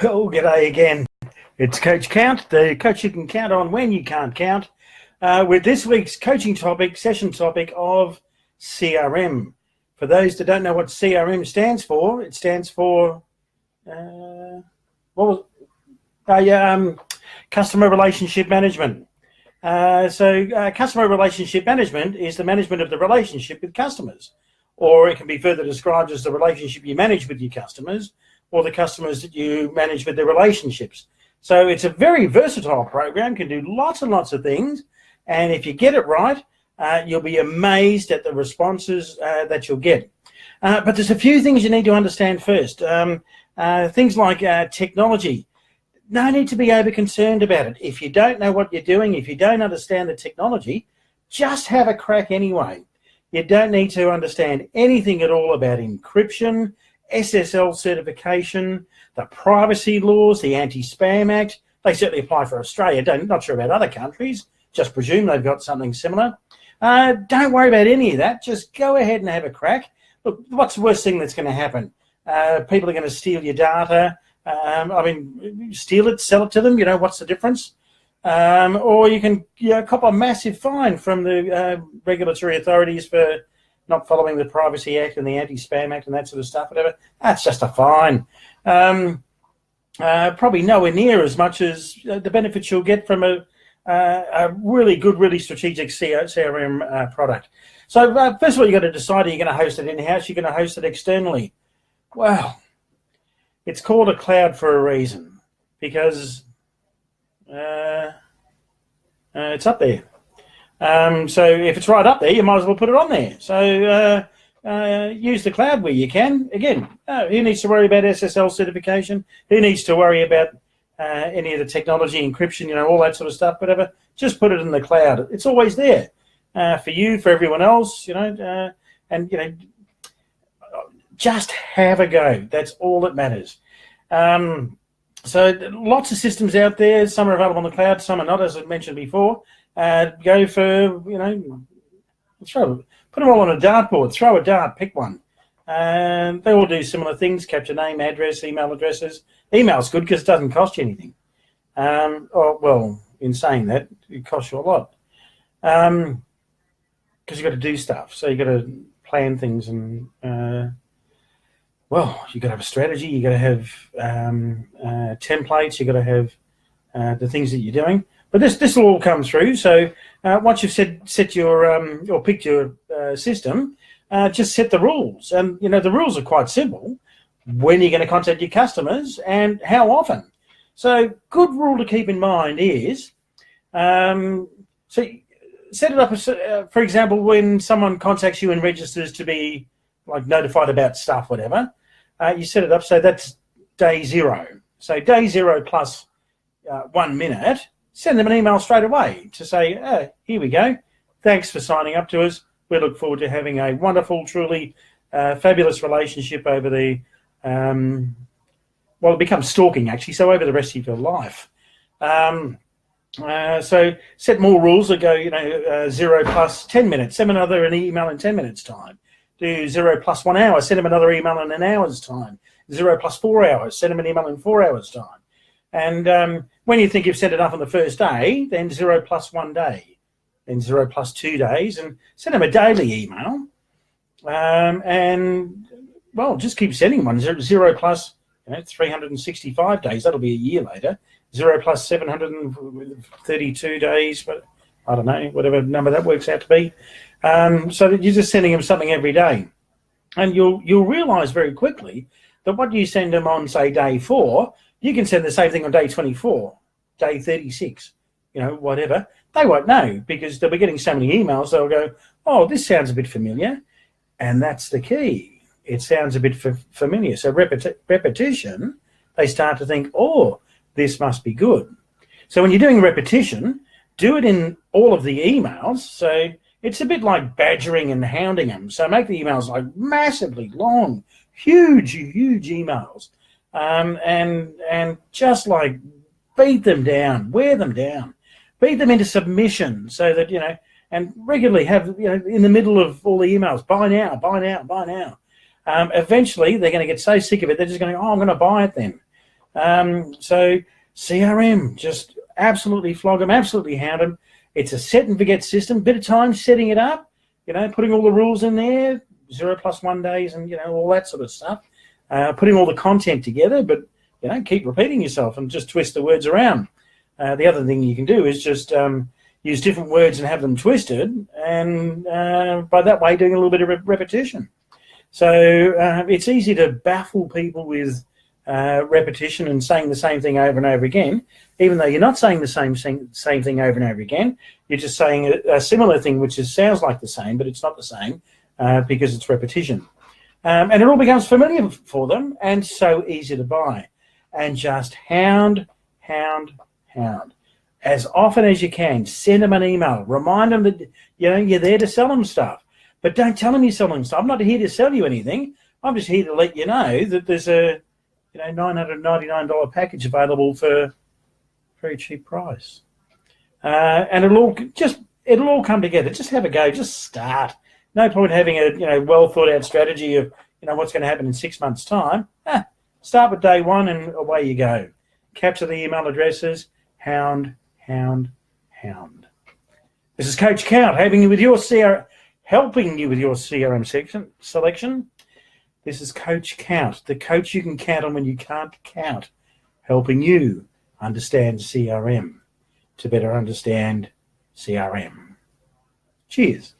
Well, g'day again. It's Coach Count, the coach you can count on when you can't count, with this week's coaching topic, session topic of CRM. For those that don't know what CRM stands for, it stands for customer relationship management. Customer relationship management is the management of the relationship with customers, or it can be further described as the relationship you manage with your customers, or the customers that you manage with their relationships. So it's a very versatile program, can do lots and lots of things. And if you get it right, you'll be amazed at the responses that you'll get. But there's a few things you need to understand first. Things like technology. No need to be over concerned about it. If you don't know what you're doing, if you don't understand the technology, just have a crack anyway. You don't need to understand anything at all about encryption, SSL certification, the privacy laws, the Anti-Spam Act. They certainly apply for Australia. Not sure about other countries. Just presume they've got something similar. Don't worry about any of that. Just go ahead and have a crack. Look, what's the worst thing that's going to happen? People are going to steal your data. Steal it, sell it to them. What's the difference? Or you can cop a massive fine from the regulatory authorities for not following the Privacy Act and the Anti-Spam Act and that sort of stuff, whatever. That's just a fine. Probably nowhere near as much as the benefits you'll get from a really good, really strategic CRM product. So first of all, you've got to decide, are you going to host it in-house? You're going to host it externally. Well, it's called a cloud for a reason, because it's up there. So if it's right up there, you might as well put it on there. So use the cloud where you can. Again, who needs to worry about SSL certification? Who needs to worry about any of the technology, encryption, all that sort of stuff, whatever? Just put it in the cloud. It's always there for you, for everyone else, just have a go. That's all that matters. So lots of systems out there. Some are available on the cloud, some are not, as I mentioned before. Go for, put them all on a dartboard, throw a dart, pick one. They all do similar things, capture name, address, email addresses. Email's good because it doesn't cost you anything. In saying that, it costs you a lot. Because you've got to do stuff. So you've got to plan things and, you've got to have a strategy. You've got to have templates. You've got to have the things that you're doing. But this will all come through. So once you've set your or picked your system, just set the rules. And the rules are quite simple. When you're going to contact your customers and how often. So good rule to keep in mind is, so set it up as, for example, when someone contacts you and registers to be like notified about stuff, whatever. You set it up so that's day 0. So day 0 plus 1 minute. Send them an email straight away to say, here we go. Thanks for signing up to us. We look forward to having a wonderful, truly fabulous relationship over the, it becomes stalking actually, so over the rest of your life. So set more rules that go, 0 plus 10 minutes. Send them an email in 10 minutes time. Do 0 plus 1 hour. Send them another email in an hour's time. 0 plus 4 hours. Send them an email in 4 hours time. And when you think you've set it up on the first day, then 0 plus 1 day, then 0 plus 2 days, and send them a daily email. Just keep sending one. 0 plus 365 days. That'll be a year later. 0 plus 732 days, but I don't know, whatever number that works out to be. So that you're just sending them something every day. And you'll realise very quickly that what you send them on, say, day 4, you can send the same thing on day 24, day 36, whatever. They won't know because they'll be getting so many emails. They'll go, oh, this sounds a bit familiar. And that's the key. It sounds a bit familiar. So repetition, they start to think, oh, this must be good. So when you're doing repetition, do it in all of the emails. So it's a bit like badgering and hounding them. So make the emails like massively long, huge emails. And just like beat them down, wear them down, beat them into submission so that, and regularly have, in the middle of all the emails, buy now, buy now, buy now. Eventually they're going to get so sick of it, they're just going to go, oh, I'm going to buy it then. So CRM, just absolutely flog them, absolutely hound them. It's a set and forget system. Bit of time setting it up, putting all the rules in there, 0+1 days, and all that sort of stuff. Putting all the content together, but keep repeating yourself and just twist the words around. The other thing you can do is just use different words and have them twisted, and by that way doing a little bit of repetition. So it's easy to baffle people with repetition and saying the same thing over and over again, even though you're not saying the same thing over and over again. You're just saying a similar thing which sounds like the same, but it's not the same because it's repetition. And it all becomes familiar for them and so easy to buy. And just hound. As often as you can, send them an email. Remind them that you're there to sell them stuff. But don't tell them you're selling stuff. I'm not here to sell you anything. I'm just here to let you know that there's a $999 package available for a very cheap price. And it'll all come together. Just have a go. Just start. No point having a well thought out strategy of what's going to happen in 6 months' time. Start with day one and away you go. Capture the email addresses. Hound. This is Coach Count helping you with your CRM selection. This is Coach Count, the coach you can count on when you can't count, helping you understand CRM to better understand CRM. Cheers.